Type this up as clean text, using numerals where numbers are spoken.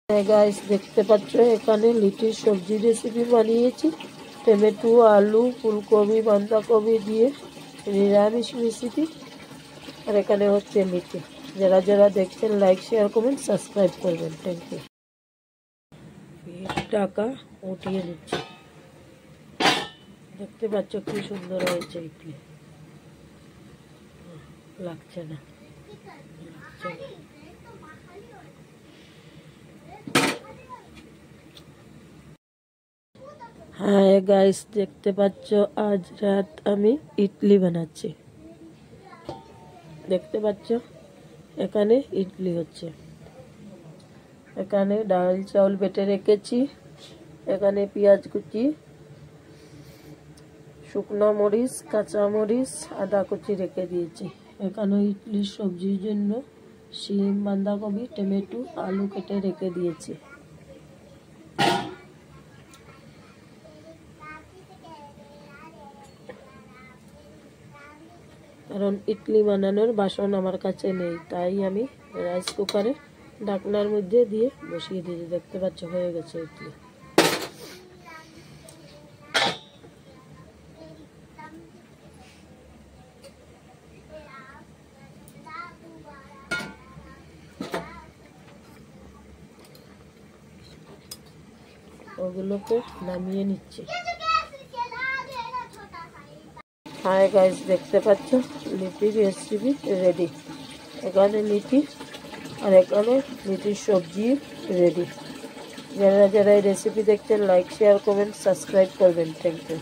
হ্যাঁ গাইস, দেখতে পাচ্ছ এখানে লিটির সবজি রেসিপি বানিয়েছি। টমেটো, আলু, ফুলকপি, বাঁধাকপি দিয়ে নিরামিষ রেসিপি। আর এখানে হচ্ছে লিটি। যারা যারা দেখছেন লাইক, শেয়ার, কমেন্ট, সাবস্ক্রাইব করবেন। Thank you. টাকা উঠিয়ে দিচ্ছি। দেখতে পাচ্ছ কি সুন্দর হয়েছে ইডলি। লাগছে না, লাগছে না। হ্যাঁ গাইস, দেখতে পাচ্ছ আজ রাত আমি ইডলি বানাচ্ছি। দেখতে পাচ্ছ এখানে ইডলি হচ্ছে। এখানে ডাল চাউল বেটে রেখেছি। এখানে পেঁয়াজ কুচি, শুকনো মরিচ, কাঁচা মরিচ, আদা কুচি রেখে দিয়েছি। এখানে ইডলির সবজির জন্য শিম, বাঁধাকপি, টমেটো, আলু কেটে রেখে দিয়েছি। কারণ ইডলি বানানোর বাসন আমার কাছে নেই, তাই আমি রাইস কুকারে ঢাকনার মধ্যে দিয়ে বসিয়ে দিয়েছি। দেখতে পাচ্ছ হয়ে গেছে ইডলি। ওগুলোকে নামিয়ে নিচ্ছি। হাই গাইস, দেখতে পাচ্ছ লিটির রেসিপি রেডি। এখানে লিটি আর এখানে লিটির সবজি রেডি। যারা যারা এই রেসিপি দেখছেন লাইক, শেয়ার, কমেন্ট, সাবস্ক্রাইব করবেন। Thank you.